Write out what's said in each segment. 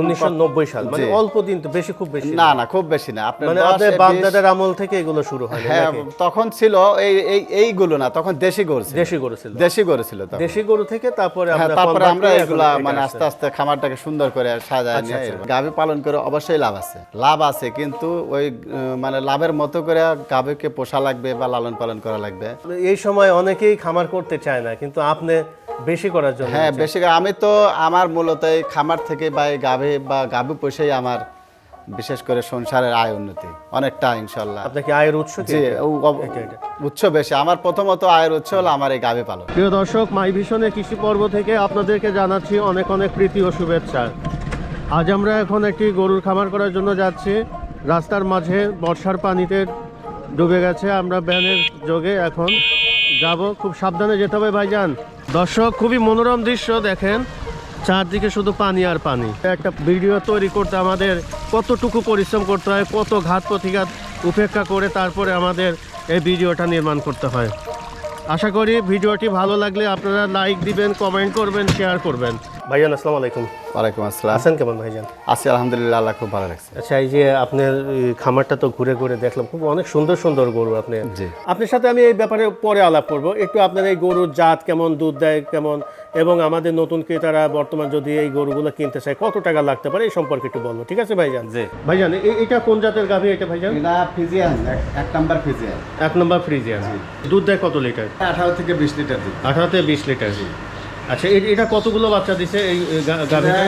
1990 সাল, মানে অল্প দিন তো, বেশি খুব বেশি না, খুব বেশি না। মানে আপনার বাপ-দাদার আমল থেকে এগুলো শুরু হয়? হ্যাঁ, তখন ছিল এইগুলো না, তখন দেশি গরু ছিল। দেশি গরু থেকে তারপরে আমরা এগুলা মানে আস্তে আস্তে খামারটাকে সুন্দর করে সাজায় নিয়ে গাভী পালন করে অবশ্যই লাভ আছে, কিন্তু ওই মানে লাভের মতো করে গাভীকে পোষা লাগবে বা লালন পালন করা লাগবে। এই সময় অনেকেই খামার করতে চায় না, কিন্তু আপনি বেশি করার জন্য। হ্যাঁ, বেশি। আমি তো আমার মূলত এই খামার থেকে বা গাভী পোষেই আমার বিশেষ করে সংসারের আয় উন্নতি অনেকটা, ইনশাল্লাহ। আপনার কি আয়ের উৎস? উৎস বেশি। আমার প্রথমত আয়ের উৎস হলো আমার এই গাভী পালন। প্রিয় দর্শক, মাই ভিশনের কৃষি পর্ব থেকে আপনাদেরকে জানাচ্ছি অনেক অনেক প্রীতি ও শুভেচ্ছা। আজ আমরা এখন একটি গরুর খামার করার জন্য যাচ্ছি। রাস্তার মাঝে বর্ষার পানিতে ডুবে গেছে, আমরা ভ্যানের যোগে এখন যাব। খুব সাবধানে যেতে হবে ভাইজান। দর্শক, খুবই মনোরম দৃশ্য দেখেন, চারদিকে শুধু পানি আর পানি। একটা ভিডিও তৈরি করতে আমাদের কতটুকু পরিশ্রম করতে হয়, কত ঘাত প্রতিঘাত উপেক্ষা করে তারপরে আমাদের এই ভিডিওটা নির্মাণ করতে হয়। আশা করি ভিডিওটি ভালো লাগলে আপনারা লাইক দিবেন, কমেন্ট করবেন, শেয়ার করবেন। ভাইজান আসসালামু আলাইকুম। ওয়ালাইকুম আসসালাম। আছেন কেমন ভাইজান? আছি আলহামদুলিল্লাহ, আল্লাহ খুব ভালো লাগছে। আচ্ছা, এই যে আপনার খামারটা তো ঘুরে ঘুরে দেখলাম, খুব অনেক সুন্দর সুন্দর গরু। আপনার সাথে আমি এই ব্যাপারে পরে আলাপ করব। একটু আপনার এই গরুর জাত কেমন, দুধ দেয় কেমন, এবং আমাদের নতুন ক্রেতারা বর্তমান যদি এই গরুগুলো কিনতে চায় কত টাকা লাগতে পারে এই সম্পর্কে একটু বলবো, ঠিক আছে ভাইজান? ভাইজান, এটা কোন জাতের গাভী এটা ভাইজান? এটা ফ্রিজিয়ান, এক নাম্বার ফ্রিজিয়ান। এক নম্বর ফ্রিজিয়ান। দুধ দেয় কত লিটার? 18 থেকে 20 লিটার দুধ। 18 থেকে 20 লিটার। আচ্ছা, এটা কতগুলো বাচ্চা দিছে এই গাভীটা?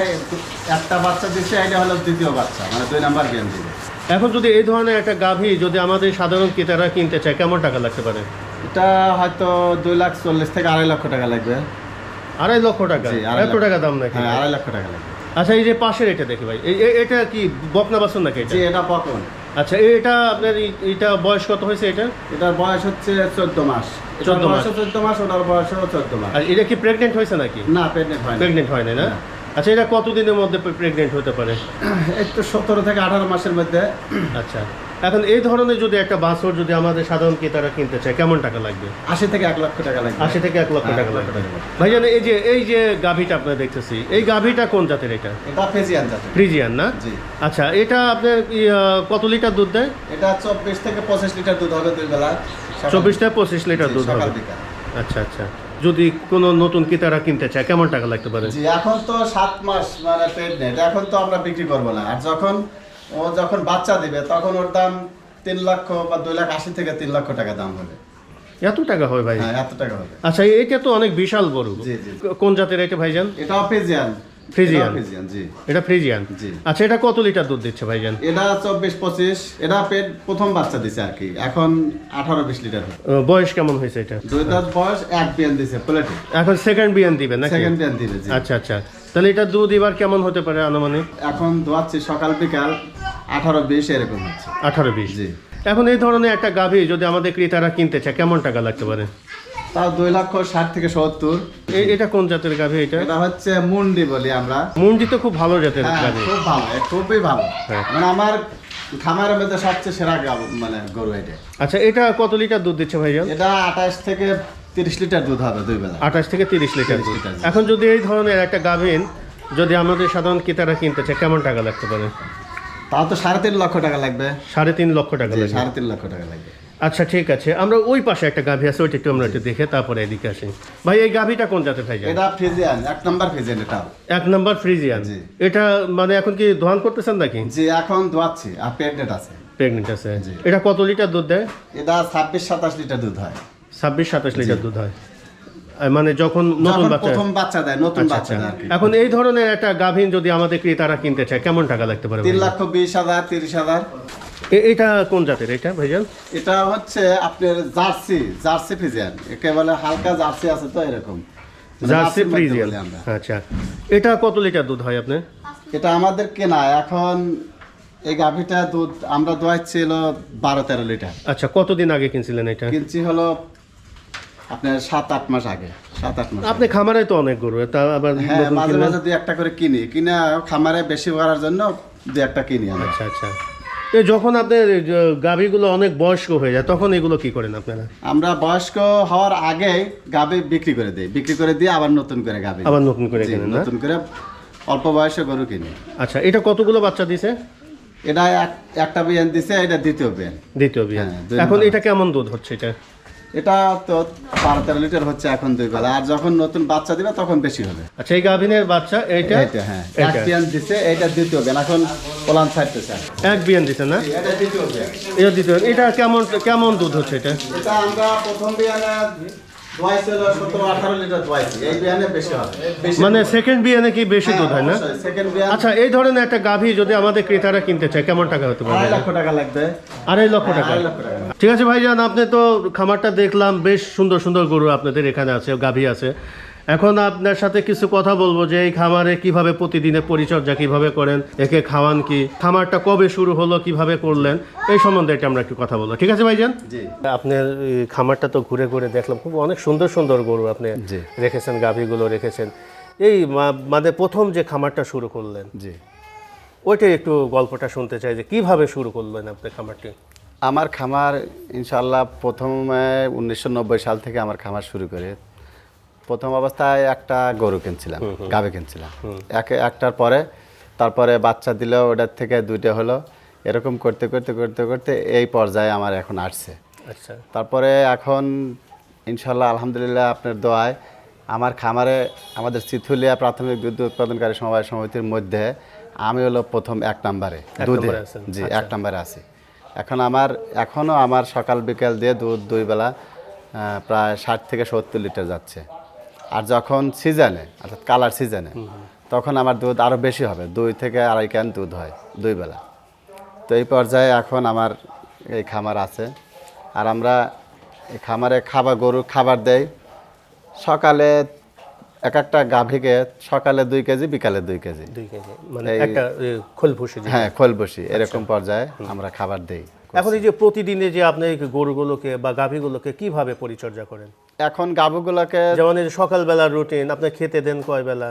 একটা বাচ্চা দিছে, এটা হলো দ্বিতীয় বাচ্চা, মানে 2 নাম্বার বিয়ান দিবে। এখন যদি এই ধরনের একটা গাভী যদি আমাদের সাধারণ ক্রেতারা কিনতে চায় কেমন টাকা লাগতে পারে? এটা হয়তো 2,40,000 থেকে 2.5 লক্ষ টাকা লাগবে। 2.5 লক্ষ টাকা? এত টাকা দাম নাকি? হ্যাঁ, 2.5 লক্ষ টাকা লাগবে। আচ্ছা, এই যে পাশের এটা দেখি ভাই, এটা কি বকনা বাছুর নাকি? এটা বকন। আচ্ছা, এটা আপনার এটা বয়স কত হয়েছে? এটার বয়স হচ্ছে 14 মাস। 14 মাস, ওটার বয়স 14 মাস। আর এটা কি প্রেগনেন্ট হয়েছে নাকি? না, প্রেগনেন্ট হয় না। আচ্ছা, এটা কতদিনের মধ্যে প্রেগনেন্ট হতে পারে? একটু 17 থেকে 18 মাসের মধ্যে। আচ্ছা, এখন এই ধরনের যদি একটা বাছুর যদি আমাদের সাধারণ ক্রেতারা কিনতে চায় কেমন টাকা লাগবে? 80 থেকে 1 লক্ষ টাকা লাগবে। 80 থেকে 1 লক্ষ টাকা লাগবে। ভাইজান, এই যে গাভীটা আপনারা দেখতেছি, এই গাভীটা কোন জাতের? এটা ফ্রিজিয়ান জাতের। ফ্রিজিয়ান না? জি। আচ্ছা, এটা আপনার কত লিটার দুধ দেয়? এটা 24 থেকে 25 লিটার দুধ হবে দুই বেলা। 24 থেকে 25 লিটার দুধ হবে। আচ্ছা, যদি কোনো নতুন ক্রেতারা কিনতে চায় কেমন টাকা লাগতে পারে? জি, এখন তো 7 মাস মানে প্রেগনেন্ট, এখন তো আমরা বিক্রি করব না। আর যখন বাচ্চা দিবে তখন ওর দাম 3 লক্ষ বা 2,80,000 থেকে 3 লক্ষ টাকা দাম হবে। এত টাকা হয় ভাই? হ্যাঁ, এত টাকা হবে। আচ্ছা, এটা তো অনেক বিশাল বড়। জি। কোন জাতের এটা ভাইজান? এটা ফ্রিজিয়ান। জি। এটা ফ্রিজিয়ান। জি। আচ্ছা, এটা কত লিটার দুধ দিচ্ছে ভাইজান? এটা 24-25। এটা প্রথম বাচ্চা দিছে আর কি, এখন 18-20 লিটার। বয়স কেমন হয়েছে এটা? 2 দাঁত বয়স, 1 বিয়ান দিছে প্লেটে। এখন সেকেন্ড বিয়ান দিবে নাকি? সেকেন্ড বিয়ান দিবে, জি। আচ্ছা, তাহলে এটা দুধ এবার কেমন হতে পারে আনুমানিক? এখন দোয়াচ্ছি সকাল বিকাল 18-20 এরকম হচ্ছে। 18-20। জি। এখন এই ধরনের একটা গাভী যদি আমাদের ক্রেতারা কিনতে চায় কেমন টাকা লাগতে পারে? তাও 2,60,000 থেকে 70। এটা কোন জাতের গাভী? এটা হচ্ছে মুন্ডি বলি আমরা। মুন্ডি তো খুব ভালো জাতের গাভী। খুব ভালো, খুবই ভালো। মানে আমার খামারের মধ্যে সবচেয়ে সেরা মানে গরু এটা। আচ্ছা, এটা কত লিটার দুধ দিচ্ছে ভাইজান? এটা 28 থেকে 30 লিটার দুধ হবে দুই বেলা। 28 থেকে 30 লিটার দুধ। এখন যদি এই ধরনের একটা গাভী যদি আমাদের সাধারণ ক্রেতারা কিনতে চায় কেমন টাকা লাগতে পারে? তাও তো 3.5 লক্ষ টাকা লাগবে। 3.5 লক্ষ টাকা লাগবে। 3.5 লক্ষ টাকা লাগবে। আচ্ছা, ঠিক আছে, আমরা ওই পাশে একটা গাভী আছে, ওইটা একটু আমরা একটু দেখে তারপরে এদিকে আসি। ভাই, এই গাভীটা কোন জাতের ভাইজান? এটা ফ্রিজিয়ান, 1 নাম্বার ফ্রিজিয়ান। এটা 1 নাম্বার ফ্রিজিয়ান। এটা মানে এখন কি দোয়ান করতেছেন নাকি? জি, এখন দোয়াচ্ছি, আর প্রেগনেন্ট আছে। এটা কত লিটার দুধ দেয়? এটা 26-27 লিটার দুধ হয়। 26-27 লিটার দুধ হয়, মানে যখন প্রথম বাচ্চা দেয়, নতুন বাচ্চা দেয়। এখন এই ধরনের একটা গাভীন যদি আমাদের ক্রেতারা কিনতে চায় কেমন টাকা লাগতে পারে? 3,20,000, 30,000। এটা কোন জাতের এটা ভাইজান? এটা হচ্ছে আপনার জার্সি ফ্রিজিয়ান, একেবারে হালকা জার্সি আছে তো এরকম জার্সি ফ্রিজিয়ান। আচ্ছা, এটা কত লিটার দুধ হয় আপনার? এটা আমাদের কেনা। এখন এই গাভীটা দুধ আমরা দোয়াচ্ছিল 12-13 লিটার। আচ্ছা, কতদিন আগে কিনছিলেন এটা? কিনছি হলো আপনার 7-8 মাস আগে। 7-8 মাস। আপনি খামারে তো অনেক গরু, তা আবার মাঝে মাঝে 2-1টা করে কিনে খামারে বেশি করার জন্য 2-1টা কিনি। আচ্ছা, যখন আপনার গাভীগুলো অনেক বয়স্ক হয়ে যায় তখন এগুলো কি করেন আপনারা? আমরা বয়স্ক হওয়ার আগে গাভী বিক্রি করে দিই, আবার নতুন করে গাভী নতুন করে অল্প বয়সে গরু কিনি। আচ্ছা, এটা কতগুলো বাচ্চা দিছে? এটা একটা বিয়ান দিছে, এটা দ্বিতীয় বিয়ান। এখন এটা কেমন দুধ হচ্ছে? এটা তো 12-13 লিটার হচ্ছে এখন 2 বেলা, আর যখন নতুন বাচ্চা দিবে তখন বেশি হবে। আচ্ছা, এই গাভিনের বাচ্চা এটা হ্যাঁ, এক বিয়ান দিছে, এটা দ্বিতীয় বিয়ান, এখন পোলান ছাড়তেছে। এক বিয়ান দিছে না? এটা দ্বিতীয় বিয়ান। এটা দ্বিতীয়। এটা কেমন দুধ হচ্ছে? এটা আমরা প্রথম বিয়ানে দোয়াইছিল 17-18 লিটার দোয়াইছি, এই বিয়ানে বেশি হবে। মানে সেকেন্ড বিয়ানে কি বেশি দুধ হয় না? সেকেন্ড বিয়ান। আচ্ছা, এই ধরনের একটা গাভী যদি আমাদের ক্রেতারা কিনতে চায় কেমন টাকা হতে পারে? 2.5 লক্ষ টাকা লাগবে। 2.5 লক্ষ টাকা। ঠিক আছে ভাইজান, আপনি তো খামারটা দেখলাম, বেশ সুন্দর সুন্দর গরু আপনাদের এখানে আছে, গাভী আছে। এখন আপনার সাথে কিছু কথা বলবো যে এই খামারে কিভাবে প্রতিদিনের পরিচর্যা কিভাবে করেন, একে খাওয়ান কি, খামারটা কবে শুরু হলো, কিভাবে করলেন, এই সম্বন্ধে এটা আমরা একটু কথা বলবো। ঠিক আছে ভাইজান? জি। আপনার খামারটা তো ঘুরে ঘুরে দেখলাম, খুব অনেক সুন্দর সুন্দর গরু আপনি রেখেছেন, গাভীগুলো রেখেছেন। এই মানে প্রথম যে খামারটা শুরু করলেন, জি, ওইটাই একটু গল্পটা শুনতে চাই যে কিভাবে শুরু করলেন আপনার খামারটি। আমার খামার ইনশাআল্লাহ প্রথমে 1990 সাল থেকে আমার খামার শুরু করে। প্রথম অবস্থায় একটা গরু কিনছিলাম, গাভী কিনছিলাম, একটার পরে তারপরে বাচ্চা দিল, ওটার থেকে 2টা হলো, এরকম করতে করতে করতে করতে এই পর্যায়ে আমার এখন আসছে। আচ্ছা, তারপরে এখন ইনশাআল্লাহ আলহামদুলিল্লাহ আপনার দোয়ায় আমার খামারে আমাদের চিথুলিয়া প্রাথমিক দুধ উৎপাদনকারী সমবায় সমিতির মধ্যে আমি হলো প্রথম 1 নম্বরে দুধে। জি, 1 নম্বরে আছি। এখনও আমার সকাল বিকেল দিয়ে দুধ 2 বেলা প্রায় 60 থেকে 70 লিটার যাচ্ছে। আর যখন সিজনে, অর্থাৎ কালার সিজনে, তখন আমার দুধ আরও বেশি হবে, 2 থেকে 2.5 ক্যান দুধ হয় 2 বেলা। তো এই পর্যায়ে এখন আমার এই খামার আছে। আর আমরা এই খামারে গরুর খাবার দেই। সকালে একটা গাভীকে সকালে 2 কেজি, বিকালে 2 কেজি, মানে একটা খোলভুসি। হ্যাঁ, খোলভুসি, এরকম পর্যায়ে আমরা খাবার দেই। এখন এই যে প্রতিদিনে যে আপনি গরুগুলোকে বা গাভীগুলোকে কিভাবে পরিচর্যা করেন? এখন গাভীগুলোকে যেমন এই সকালবেলার রুটিন, আপনি খেতে দেন কয় বেলা?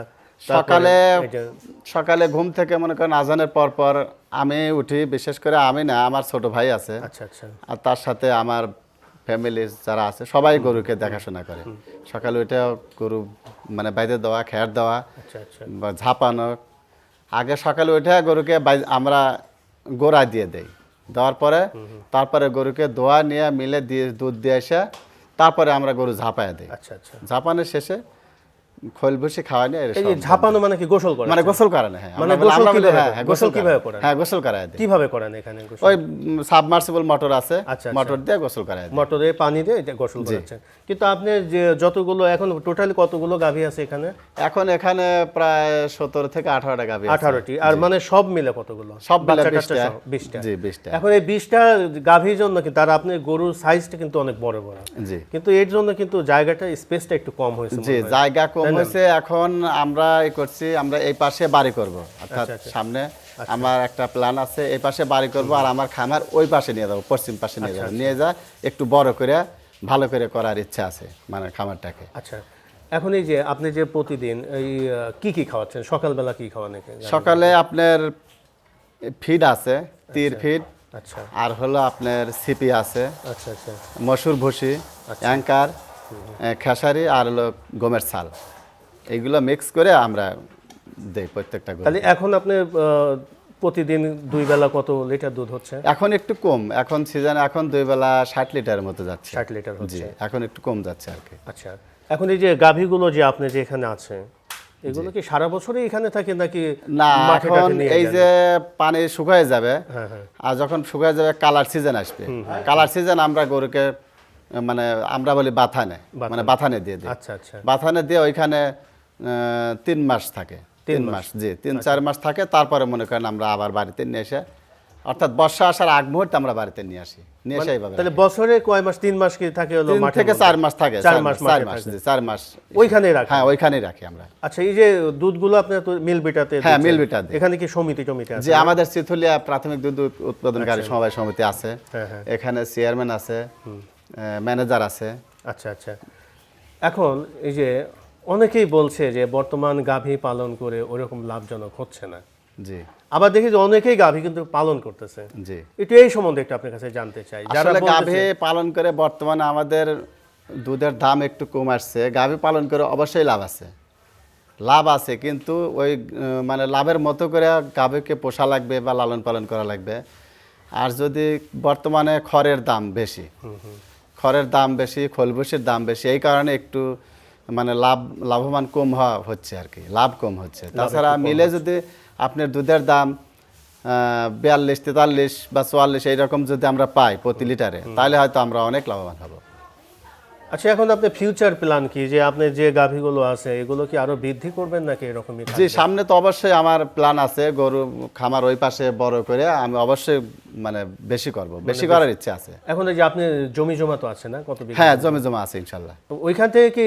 সকালে ঘুম থেকে মনে করেন আজানের পর পর আমি উঠি, বিশেষ করে আমি না, আমার ছোট ভাই আছে। আচ্ছা আচ্ছা। আর তার সাথে আমার ফ্যামিলি যারা আছে সবাই গরুকে দেখাশোনা করে। সকালে উঠে গরু মানে বাইরে দেওয়া, খেয়ার দেওয়া, বা ঝাঁপানো। আগে সকালে উঠে গরুকে আমরা গোড়া দিয়ে দেই, দেওয়ার পরে তারপরে গরুকে দোয়া নিয়ে মিলে দিয়ে দুধ দিয়ে এসে তারপরে আমরা গরু ঝাঁপায় দিই। আচ্ছা আচ্ছা। ঝাঁপানোর শেষে খোলভুসি খাওয়ানি। ঝাঁপানো মানে কি গোসল করা? মানে গোসল করা না। হ্যাঁ, মানে গোসল কিভাবে করেন? হ্যাঁ, গোসল করায় দেই। কিভাবে করেন এখানে গোসল? ওই সাবমার্সিবল মোটর আছে, মোটর দিয়ে গোসল করায় দেই। মোটরে পানি দিয়ে এটা গোসল করাচ্ছেন। কিন্তু আপনি যে যতগুলো এখন টোটালি কতগুলো গাভী আছে এখানে? এখন এখানে প্রায় 17 থেকে 18টা গাভী আছে। 18টি। আর মানে সব মিলে কতগুলো? সব মিলে 20টা। জি, 20টা। এখন এই 20টা গাভীর জন্য কিন্তু আর আপনি গরুর সাইজটা কিন্তু অনেক বড় বড়। জি। কিন্তু এর জন্য কিন্তু জায়গাটা, স্পেসটা একটু কম হয়েছে। জি, জায়গা কম হয়েছে। এখন আমরা করছি, আমরা এই পাশে বাড়ি করব, অর্থাৎ সামনে আমার একটা প্ল্যান আছে, এই পাশে বাড়ি করব, আর আমার খামার ওই পাশে নিয়ে যাবো, পশ্চিম পাশে নিয়ে যাবো, নিয়ে যা একটু বড় করে ভালো করে করার ইচ্ছা আছে, মানে খামারটাকে। আচ্ছা, এখন এই যে আপনি যে প্রতিদিন এই কি খাওয়াচ্ছেন, সকালবেলা কি খাওয়ান? সকালে আপনার ফিড আছে, তীর ফিড। আচ্ছা। আর হলো আপনার সিপি আছে। আচ্ছা আচ্ছা। মসুর ভুসি, অ্যাঙ্কার, খেসারি, আর হলো গমের ছাল, এইগুলো মিক্স করে আমরা দেই প্রত্যেকটা গরু। তাহলে এখন আপনি প্রতিদিন 2 বেলা কত লিটার দুধ হচ্ছে? এখন একটু কম, এখন সিজনে এখন 2 বেলা 60 লিটারের মতো যাচ্ছে। 60 লিটার হচ্ছে। জি, এখন একটু কম যাচ্ছে আর কি। আচ্ছা, এখন এই যে গাভীগুলো যে আপনি যে এখানে আছে, এগুলো কি সারা বছরই এখানে থাকে নাকি? না, এখন এই যে পানি শুকায় যাবে, আর যখন শুকায় যাবে কালার সিজন আসবে, কালার সিজন আমরা গরুকে মানে আমরা বলি বাথানে, মানে বাথানে দিয়ে দিই। আচ্ছা আচ্ছা। বাথানে দিয়ে ওইখানে 3 মাস থাকে। 3 মাস, জি, 3-4 মাস থাকে। তারপরে মনে করেন আমরা আবার বাড়িতে নিয়ে এসে, অর্থাৎ বর্ষা আসার আগ মুহূর্তে আমরা বাড়িতে নিয়ে আসি, নিয়ে এসে এইভাবে। তাহলে বছরে কয় মাস? 3 মাস কি থাকে? হলো 3 থেকে 4 মাস থাকে। 4 মাস, জি, 4 মাস ওইখানেই রাখি। হ্যাঁ, ওইখানেই রাখি আমরা। আচ্ছা, এই যে দুধগুলো আপনি তো মিল বিটাতে? হ্যাঁ, মিল বিটাতে। এখানে কি সমিতি আছে? জি, আমাদের চিথুলিয়া প্রাথমিক দুধ উৎপাদনকারী সমবায় সমিতি আছে। এখানে চেয়ারম্যান আছে, ম্যানেজার আছে। আচ্ছা আচ্ছা। এখন এই যে অনেকেই বলছে যে বর্তমান গাভী পালন করে ওরকম লাভজনক হচ্ছে না। জি। আবার দেখি যে অনেকেই গাভী কিন্তু পালন করতেছে। জি। একটু এই সম্বন্ধে একটু আপনার কাছে জানতে চাই। যারা গাভী পালন করে বর্তমানে আমাদের দুধের দাম একটু কম আসছে, গাভী পালন করে অবশ্যই লাভ আছে। লাভ আছে, কিন্তু ওই মানে লাভের মতো করে গাভীকে পোষা লাগবে বা লালন পালন করা লাগবে। আর যদি বর্তমানে খড়ের দাম বেশি, খোলভুসির দাম বেশি, এই কারণে একটু মানে লাভবান কম হচ্ছে আর কি, লাভ কম হচ্ছে। তাছাড়া মিলে যদি আপনার দুধের দাম 42, 43 বা 44 এইরকম যদি আমরা পাই প্রতি লিটারে, তাহলে হয়তো আমরা অনেক লাভবান হব। আচ্ছা, এখন আপনার ফিউচার প্ল্যান কি, যে আপনি যে গাভীগুলো আছে এগুলো কি আরো বৃদ্ধি করবেন নাকি এরকমই? জি, সামনে তো অবশ্যই আমার প্ল্যান আছে, গরু খামার ওই পাশে বড় করে আমি অবশ্যই মানে বেশি করব, বেশি করার ইচ্ছা আছে। এখন এই যে আপনি জমি জমা তো আছে না, কত বিঘা? হ্যাঁ, জমি জমা আছে ইনশাল্লাহ। ওইখান থেকে কি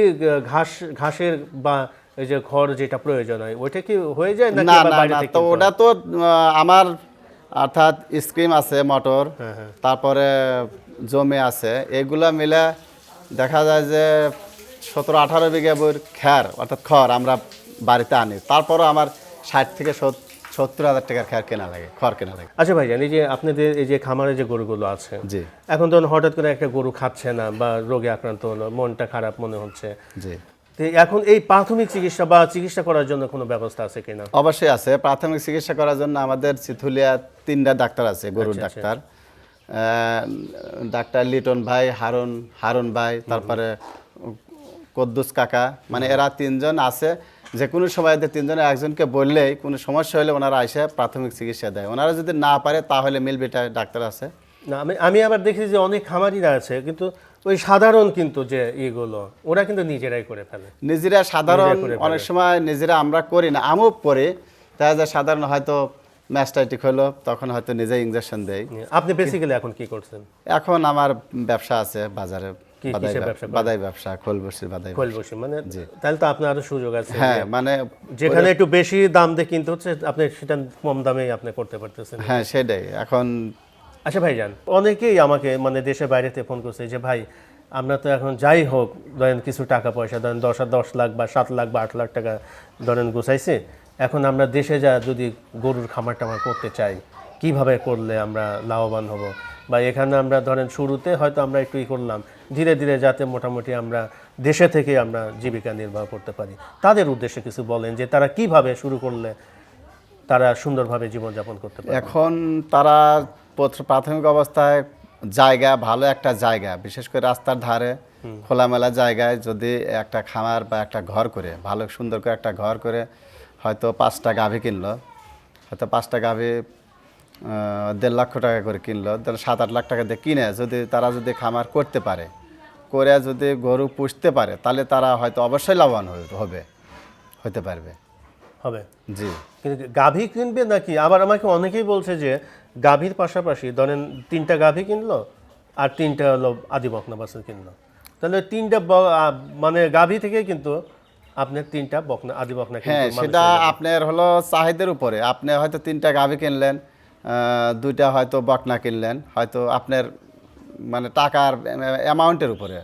ঘাসের বা এই যে খড় যেটা প্রয়োজন হয় ওইটা কি হয়ে যায় নাকি বাইরে থেকে? তো ওটা তো আমার অর্থাৎ স্কিম আছে, মোটর, তারপরে জমি আছে, এগুলা মিলে দেখা যায় যে 17-18 বিঘা বইয়ের খ্যার অর্থাৎ খড় আমরা বাড়িতে আনি, তারপরও আমার 60 থেকে 70 হাজার টাকার খড় কেনা লাগে। আচ্ছা ভাইজান, এই যে আপনাদের এই যে খামারে যে গরুগুলো আছে, জি, এখন ধরুন হঠাৎ করে একটা গরু খাচ্ছে না বা রোগে আক্রান্ত হলো, মনটা খারাপ মনে হচ্ছে, জি, এখন এই প্রাথমিক চিকিৎসা বা চিকিৎসা করার জন্য কোনো ব্যবস্থা আছে কিনা? অবশ্যই আছে। প্রাথমিক চিকিৎসা করার জন্য আমাদের চিথুলিয়া 3টা ডাক্তার আছে, গরুর ডাক্তার। ডাক্তার লিটন ভাই, হারুন ভাই, তারপরে কদ্দুস কাকা, মানে এরা 3 জন আছে। যে কোনো সময় এদের 3 জনের একজনকে বললেই কোনো সমস্যা হলে ওনারা এসে প্রাথমিক চিকিৎসা দেয়। ওনারা যদি না পারে তাহলে মিলবেটা ডাক্তার আছে। না, আমি আবার দেখি যে অনেক খামারিরা আছে কিন্তু ওই সাধারণ কিন্তু যে এগুলো ওরা কিন্তু নিজেরাই করে ফেলে, নিজেরা সাধারণ অনেক সময় নিজেরা আমরা করি না, আমিও পরে তাই যে সাধারণ হয়তো ম্যাস্টাইটিক হলো তখন হয়তো নিজে ইনজেকশন দেয়। আপনি বেসিক্যালি এখন কি করছেন? এখন আমার ব্যবসা আছে বাজারে, বাদাই ব্যবসা, খোলবসি মানে তাহলে তো আপনার আরো সুযোগ আছে। হ্যাঁ, মানে যেখানে একটু বেশি দাম দিয়ে কিনতে হচ্ছে আপনি সেটা কম দামে আপনি করতে পারতেছেন। হ্যাঁ, সেটাই এখন। আচ্ছা ভাইজান, অনেকেই আমাকে মানে দেশে বাইরেতে ফোন করছে যে ভাই আমরা তো এখন যাই হোক ধরেন কিছু টাকা পয়সা ধরেন 10 লাখ বা 7 লাখ বা 8 লাখ টাকা ধরেন গুছাইছে, এখন আমরা দেশে যা যদি গরুর খামার টামার করতে চাই কিভাবে করলে আমরা লাভবান হব, বা এখানে আমরা ধরেন শুরুতে হয়তো আমরা একটু করলাম, ধীরে ধীরে যাতে মোটামুটি আমরা দেশে থেকে আমরা জীবিকা নির্বাহ করতে পারি, তাদের উদ্দেশ্যে কিছু বলেন যে তারা কিভাবে শুরু করলে তারা সুন্দরভাবে জীবনযাপন করতে পারে। এখন তারা প্রাথমিক অবস্থায় জায়গা, ভালো একটা জায়গা, বিশেষ করে রাস্তার ধারে খোলামেলা জায়গায় যদি একটা খামার বা একটা ঘর করে, ভালো সুন্দর করে একটা ঘর করে হয়তো 5টা গাভী কিনলো, হয়তো 5টা গাভী 1.5 লক্ষ টাকা করে কিনলো, 7-8 লাখ টাকা দিয়ে কিনে যদি তারা যদি খামার করতে পারে, করে যদি গরু পুষতে পারে, তাহলে তারা হয়তো অবশ্যই লাভবান হতে পারবে। জি, কিন্তু গাভী কিনবে নাকি? আবার আমাকে অনেকেই বলছে যে গাভীর পাশাপাশি ধরেন 3টা গাভী কিনলো আর 3টা হলো আদি বকনা বাছুর কিনলো, তাহলে 3টা মানে গাভী থেকে কিন্তু আপনার 3টা বকনা আদি বকনা। হ্যাঁ, সেটা আপনার হলো চাহিদার উপরে। আপনি হয়তো 3টা গাভী কিনলেন, 2টা হয়তো বকনা কিনলেন, হয়তো আপনার মানে টাকার অ্যামাউন্টের উপরে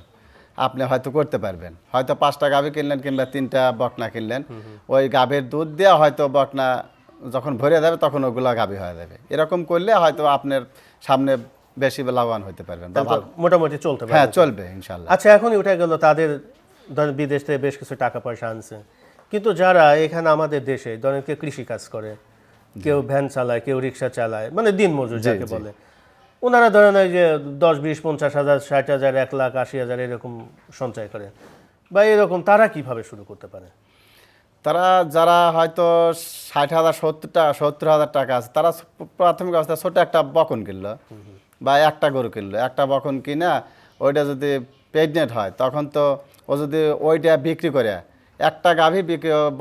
আপনি হয়তো করতে পারবেন। হয়তো 5টা গাভী কিনলেন কিংবা 3টা বকনা কিনলেন, ওই গাভীর দুধ দিয়ে হয়তো বকনা যখন ভরে যাবে তখন ওগুলো গাভী হয়ে যাবে। এরকম করলে হয়তো আপনার সামনে বেশি লাভবান হতে পারবেন, মোটামুটি চলতে পারবে। হ্যাঁ, চলবে ইনশাল্লাহ। আচ্ছা, এখনই উঠে গেল তাদের ধরেন বিদেশ থেকে বেশ কিছু টাকা পয়সা আনছে, কিন্তু যারা এখানে আমাদের দেশে ধরেন কেউ কৃষি কাজ করে, কেউ ভ্যান চালায়, কেউ রিক্সা চালায়, মানে দিন মজুর যাকে বলে, ওনারা ধরেন এই যে 10, 20, 50 হাজার, 60 হাজার, 1 লাখ, 80 হাজার এরকম সঞ্চয় করে বা এরকম, তারা কিভাবে শুরু করতে পারে? তারা যারা হয়তো 60,000, 70,000 টাকা আছে, তারা প্রাথমিক অবস্থায় ছোট একটা বকন কিনলো বা একটা গরু কিনলো, একটা বকন কিনা ওইটা যদি প্রেগনেন্ট হয় তখন তো ও যদি ওইটা বিক্রি করে, একটা গাভী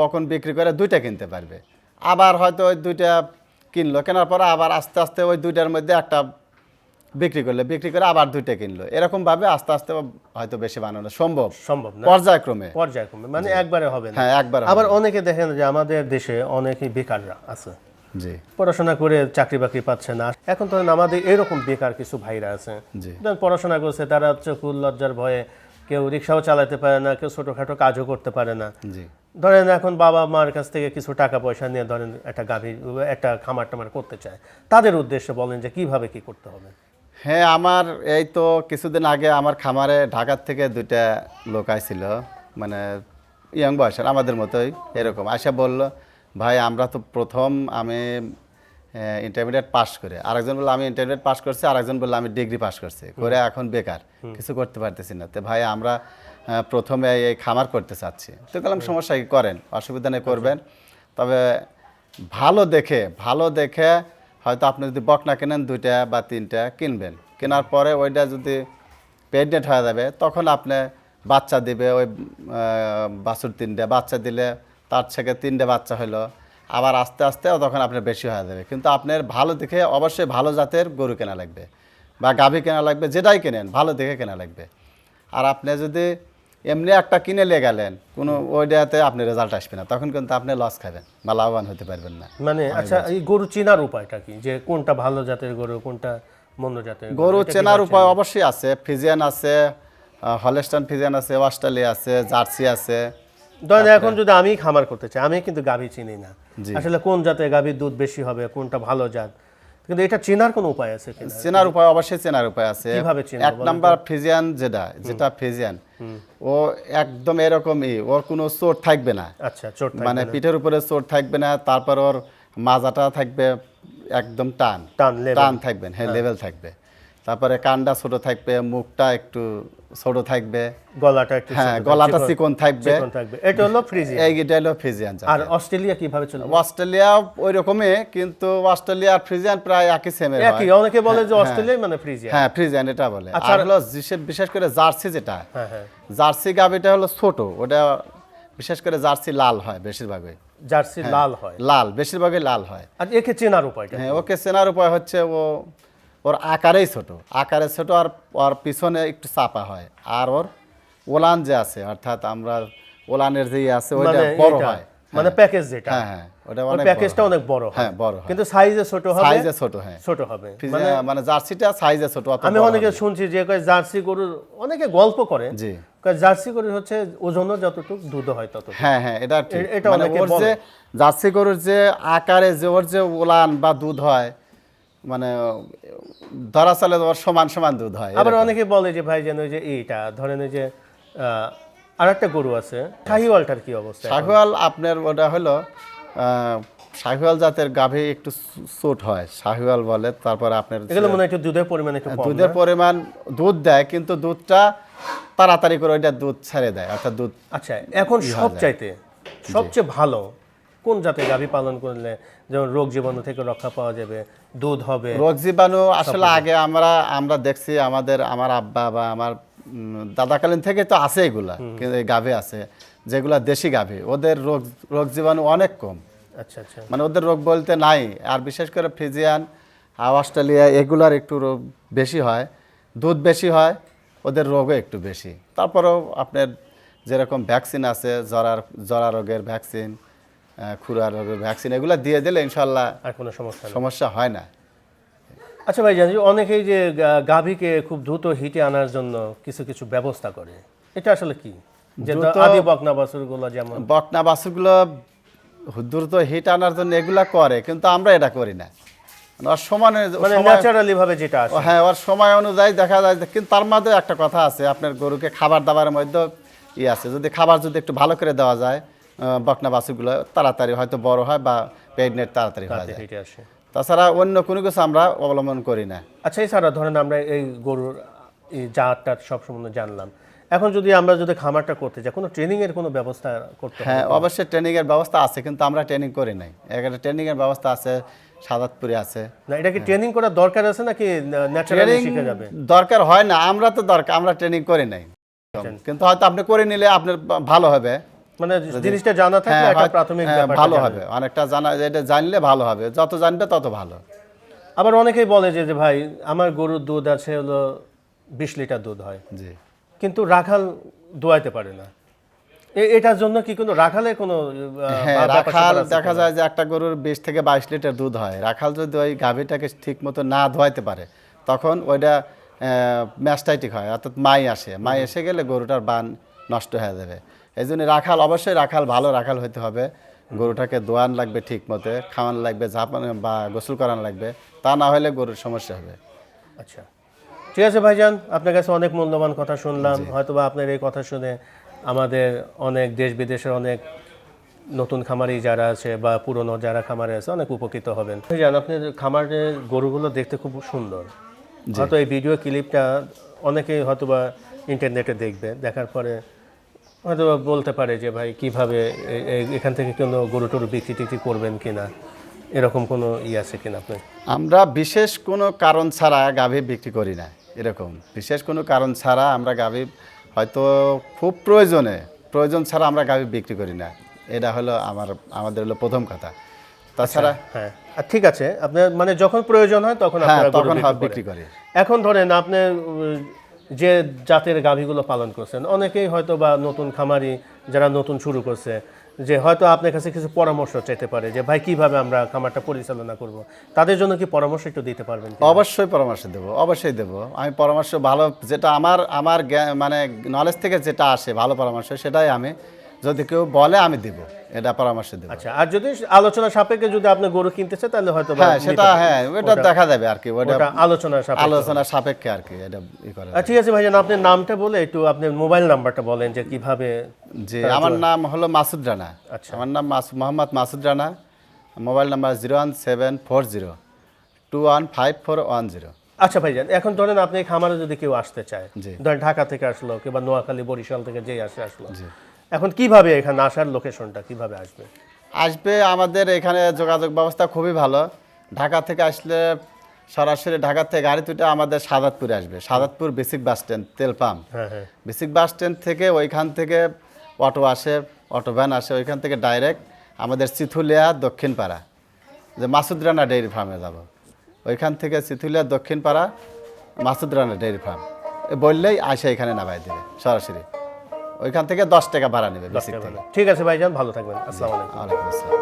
বকন বিক্রি করে 2টা কিনতে পারবে। আবার হয়তো ওই 2টা কিনলো, কেনার পরে আবার আস্তে আস্তে ওই 2টার মধ্যে একটা বিক্রি করে আবার 2টা কিনলো, এরকমভাবে আস্তে আস্তে হয়তো বেশি বানানো সম্ভব না, পর্যায়ক্রমে, মানে একবারে হবে না। হ্যাঁ, একবার। আবার অনেকে দেখেন যে আমাদের দেশে অনেকেই বেকাররা আছে, জি, পড়াশোনা করে চাকরি বাকরি পাচ্ছে না। এখন ধরেন আমাদের এরকম বেকার কিছু ভাইরা আছে, পড়াশোনা করছে, তারা চকুর লজ্জার ভয়ে কেউ রিক্সাও চালাতে পারে না, কেউ ছোটখাটো কাজও করতে পারে না। ধরেন এখন বাবা মার কাছ থেকে কিছু টাকা পয়সা নিয়ে ধরেন একটা খামার টামার করতে চায়, তাদের উদ্দেশ্যে বলেন যে কিভাবে কি করতে হবে? হ্যাঁ, আমার এই তো কিছুদিন আগে আমার খামারে ঢাকার থেকে 2টা লোক আইছিল, মানে ইয়াং বয়সের আমাদের মতোই এরকম আশা বলল ভাই আমরা তো প্রথম আমি ইন্টারমিডিয়েট পাস করে, আরেকজন বললো আমি ইন্টারমিডিয়েট পাস করছি, আরেকজন বললো আমি ডিগ্রি পাস করছি, করে এখন বেকার কিছু করতে পারতেছি না। তো ভাই আমরা প্রথমে এই খামার করতে চাচ্ছি। তো বললাম সমস্যা কি, করেন, অসুবিধা নেই, করবেন। তবে ভালো দেখে হয়তো আপনি যদি বকনা কেনেন 2টা বা 3টা কিনবেন, কেনার পরে ওইটা যদি প্রেগনেন্ট হয়ে যাবে তখন আপনি বাচ্চা দিবে, ওই বাছুর 3টে বাচ্চা দিলে তার থেকে 3টে বাচ্চা হলো, আবার আস্তে আস্তে তখন আপনার বেশি হয়ে যাবে। কিন্তু আপনার ভালো দেখে অবশ্যই ভালো জাতের গরু কেনা লাগবে বা গাভী কেনা লাগবে, যেটাই কেনেন ভালো দেখে কেনা লাগবে। আর আপনি যদি এমনি একটা কিনে নিয়ে গেলেন কোনো ওইটাতে আপনি রেজাল্ট আসবে না, তখন কিন্তু আপনি লস খাবেন বা লাভবান হতে পারবেন না। মানে আচ্ছা, এই গরু চেনার উপায়টা কি, যে কোনটা ভালো জাতের গরু কোনটা মন্দ জাতের গরু চেনার উপায় অবশ্যই আছে। ফ্রিজিয়ান আছে, হলস্টাইন ফ্রিজিয়ান আছে, অস্ট্রেলিয়া আছে, জার্সি আছে। ধরেন এখন যদি আমি খামার করতে চাই, আমি কিন্তু গাভী চিনি না, আসলে কোন জাতের গাভীর দুধ বেশি হবে, কোনটা ভালো জাত, কিন্তু এটা চেনার কোনো উপায় আছে কিনা? চেনার উপায় অবশ্যই চেনার উপায় আছে। কিভাবে চেনা? 1 নাম্বার ফ্রিজিয়ান, যেটা ফ্রিজিয়ান ও একদম এরকমই, ওর কোনো চোট থাকবে না। আচ্ছা, চোট মানে পিঠের উপরে চোট থাকবে না, তারপর ওর মাজাটা থাকবে একদম টান থাকবে, হ্যাঁ লেভেল থাকবে। তারপরে কানটা ছোট থাকবে, মুখটা একটু ছোট থাকবে, গলাটা একটু গলাটা চিকন থাকবে। এটা হলো ফ্রিজিয়ান। এইটা হলো ফ্রিজিয়ান। আর অস্ট্রেলিয়া কিভাবে চলে? অস্ট্রেলিয়া ওই রকমই, কিন্তু অস্ট্রেলিয়া আর ফ্রিজিয়ান প্রায় একই সেমের হয়। একই, অনেকে বলে যে অস্ট্রেলিয়া মানে ফ্রিজিয়ান। হ্যাঁ ফ্রিজিয়ান এটা বলে। আর হলো বিশেষ করে জার্সি, যেটা জার্সি গাভীটা হলো ছোট, ওটা বিশেষ করে জার্সি লাল হয় বেশিরভাগই। জার্সি লাল হয়? লাল, বেশিরভাগই লাল হয়। আর একে চেনার উপায়টা? হ্যাঁ, ওকে চেনার উপায় হচ্ছে ওর আকারেই ছোট, আর ওর পিছনে একটু চাপা হয়, আর ওর ওলান যে আছে, অর্থাৎ আমরা ওলানের যে আছে ওইটা বড় হয়, মানে প্যাকেজ যেটা, হ্যাঁ ওটা অনেক প্যাকেজটা অনেক বড় হয়। হ্যাঁ বড় হয়, কিন্তু সাইজে ছোট হবে। সাইজে ছোট, হ্যাঁ ছোট হবে। মানে জার্সিটা সাইজে ছোট। আমি অনেকে শুনছি যে জার্সি গরুর, অনেকে গল্প করে, জি জার্সি গরু হচ্ছে ওজনও যতটুকু দুধ হয় ততটুকু। হ্যাঁ হ্যাঁ এটা ঠিক। এটা মানে ওর যে জার্সি গরুর যে আকারে যে ওর যে ওলান বা দুধ হয়, মানে ধরা চলে ওর সমান সমান দুধ হয়। আবার অনেকে বলে যে ভাই যেন যে এইটা ধরেন যে আরেকটা গরু আছে শাহিওয়ালটার কি অবস্থা? শাহিওয়াল আপনার ওটা হলো শাহিওয়াল জাতের গাভী একটু ছোট হয়, শাহিওয়াল বলে। তারপর আপনার এগুলো মনে হয় একটু দুধের পরিমাণ একটু কম, দুধের পরিমাণ দুধ দেয়, কিন্তু দুধটা তাড়াতাড়ি করে ওইটা দুধ ছেড়ে দেয়, অর্থাৎ দুধ। আচ্ছা, এখন সবচেয়ে ভালো কোন জাতের গাভী পালন করলে যেমন রোগ জীবাণু থেকে রক্ষা পাওয়া যাবে, দুধ হবে? রোগ জীবাণু আসলে আগে আমরা দেখছি, আমার আব্বা বা আমার দাদাকালীন থেকে তো আছে এগুলা, কিন্তু এই গাভী আছে যেগুলা দেশি গাভী, ওদের রোগ জীবাণু অনেক কম। আচ্ছা আচ্ছা, মানে ওদের রোগ বলতে নাই। আর বিশেষ করে ফ্রিজিয়ান আর অস্ট্রেলিয়া এগুলার একটু রোগ বেশি হয়, দুধ বেশি হয়, ওদের রোগও একটু বেশি। তারপরেও আপনার যেরকম ভ্যাকসিন আছে, জরা রোগের ভ্যাকসিন, খুরা রোগের ভ্যাকসিন, এগুলো দিয়ে দিলে ইনশাল্লাহ আর কোনো সমস্যা হয় না। আচ্ছা ভাই, জানি অনেকেই যে গাভীকে খুব দ্রুত হিটে আনার জন্য কিছু কিছু ব্যবস্থা করে, এটা আসলে কি? যে আদি বকনা বাছুরগুলো, যেমন বকনা বাছুরগুলো দ্রুত হিট আনার জন্য এগুলা করে, কিন্তু আমরা এটা করি না। ওর ন্যাচারালি ভাবে যেটা আসে, হ্যাঁ ওর সময় অনুযায়ী দেখা যায়। কিন্তু তার মধ্যে একটা কথা আছে, আপনার গরুকে খাবার দাবারের মধ্যে আছে, যদি খাবার যদি একটু ভালো করে দেওয়া যায়, বকনা বাছুরগুলো তাড়াতাড়ি হয়তো বড় হয় বা প্রেগনেন্ট তাড়াতাড়ি হয়ে যায়। তাছাড়া অন্য কোনো কিছু আমরা অবলম্বন করি না। আচ্ছা, এছাড়া ধরেন আমরা এই গরুর এই জাতটা সব সম্বন্ধে জানলাম, এখন যদি আমরা খামারটা করতে চাই, কোনো ট্রেনিং এর কোনো ব্যবস্থা করতে হবে? হ্যাঁ অবশ্যই ট্রেনিং এর ব্যবস্থা আছে, কিন্তু আমরা ট্রেনিং করি নাই। একটা ট্রেনিং এর ব্যবস্থা আছে, সাদাতপুরে আছে। না, এটা কি ট্রেনিং করার দরকার আছে নাকি ন্যাচারালি শিখে যাবে? দরকার হয় না, আমরা ট্রেনিং করি নাই, কিন্তু হয়তো আপনি করে নিলে আপনার ভালো হবে। মানে জিনিসটা জানা থাকলে একটা প্রাথমিক ব্যাপার ভালো হবে, অনেকটা জানা, এটা জানলে ভালো হবে, যত জানবে তত ভালো। আবার অনেকেই বলে যে ভাই আমার গরুর দুধ আছে হলো 20 লিটার দুধ হয়, জি, কিন্তু রাখাল দোয়াইতে পারে না, এটার জন্য কি কোনো রাখালের কোনো? হ্যাঁ, রাখাল দেখা যায় যে একটা গরুর 20 থেকে 22 লিটার দুধ হয়, রাখাল যদি ওই গাভীটাকে ঠিক মতো না ধোয়াইতে পারে, তখন ওইটা ম্যাস্টাইটিক হয়, অর্থাৎ মাই এসে গেলে গরুটার বান নষ্ট হয়ে যাবে। এই জন্য অবশ্যই ভালো রাখাল হইতে হবে। গরুটাকে দোয়ান লাগবে, ঠিক মতো খাওয়ান লাগবে, ঝাপানো বা গোসল করানো লাগবে, তা না হলে গরুর সমস্যা হবে। আচ্ছা, ঠিক আছে ভাইজান, আপনার কাছে অনেক মূল্যবান কথা শুনলাম, হয়তোবা আপনার এই কথা শুনে আমাদের অনেক দেশ বিদেশের অনেক নতুন খামারি যারা আছে বা পুরনো যারা খামারে আছে অনেক উপকৃত হবেন। জান, আপনার খামারের গরুগুলো দেখতে খুব সুন্দর। হয়তো এই ভিডিও ক্লিপটা অনেকেই হয়তো বা ইন্টারনেটে দেখবে, দেখার পরে হয়তো বলতে পারে যে ভাই কিভাবে এখান থেকে কোনো গরু টরু বিক্রি টিক্রি করবেন কিনা, এরকম কোনো আছে কিনা আপনার? আমরা বিশেষ কোনো কারণ ছাড়া গাভী বিক্রি করি না। এরকম বিশেষ কোনো কারণ ছাড়া আমরা গাভী হয়তো খুব প্রয়োজন ছাড়া আমরা গাভী বিক্রি করি না। এটা হলো আমাদের হলো প্রথম কথা। তাছাড়া হ্যাঁ, ঠিক আছে, আপনার মানে যখন প্রয়োজন হয় তখন আপনারা বিক্রি করি। এখন ধরেন আপনি যে জাতের গাভীগুলো পালন করছেন, অনেকেই হয়তো বা নতুন খামারি যারা নতুন শুরু করছে, যে হয়তো আপনার কাছে কিছু পরামর্শ চাইতে পারে যে ভাই কিভাবে আমরা খামারটা পরিচালনা করব, তাদের জন্য কি পরামর্শ একটু দিতে পারবেন? অবশ্যই পরামর্শ দেবো, অবশ্যই দেবো। আমি পরামর্শ ভালো, যেটা আমার মানে নলেজ থেকে যেটা আসে ভালো পরামর্শ, সেটাই আমি যদি কেউ বলে আমি দিব, এটা পরামর্শ দেব। আচ্ছা, আর যদি আলোচনা সাপেক্ষে যদি আপনি গরু কিনতে চান তাহলে হয়তো ওটা দেখা যাবে আর কি, ওটা আলোচনা সাপেক্ষে আর কি, এটা করা। ঠিক আছে ভাইজান, আপনার নামটা বলে একটু আপনার মোবাইল নাম্বারটা বলেন যে কিভাবে। জি, আমার নাম হলো মাসুদ রানা। আচ্ছা, আমার নাম মোহাম্মদ মাসুদ রানা। Mobile number 01740215410। আচ্ছা ভাইজান, এখন ধরেন আপনি খামারে যদি কেউ আসতে চায়, ধরেন ঢাকা থেকে আসলো কিংবা নোয়াখালী বরিশাল থেকে যেই আসলো, এখন কিভাবে এখানে আসার লোকেশনটা কিভাবে আসবে? আমাদের এখানে যোগাযোগ ব্যবস্থা খুবই ভালো। ঢাকা থেকে আসলে সরাসরি ঢাকা থেকে গাড়ি দুটো আমাদের সাদাতপুরে আসবে। সাদাতপুর বেসিক বাস স্ট্যান্ড, তেল পাম্প। বেসিক বাস স্ট্যান্ড থেকে ওইখান থেকে অটো আসে, অটো ভ্যান আসে, ওইখান থেকে ডাইরেক্ট আমাদের চিথুলিয়া দক্ষিণ পাড়া, যে মাসুদ রানা ডেইরি ফার্মে যাব, ওইখান থেকে চিথুলিয়া দক্ষিণ পাড়া মাসুদ রানা ডেইরি ফার্ম বললেই আসে এখানে নামাই দেবে সরাসরি। ওইখান থেকে 10 টাকা ভাড়া নেবে। ঠিক আছে ভাইজান, ভালো থাকবেন। আসসালামু আলাইকুম। ওয়ালাইকুম আসসালাম।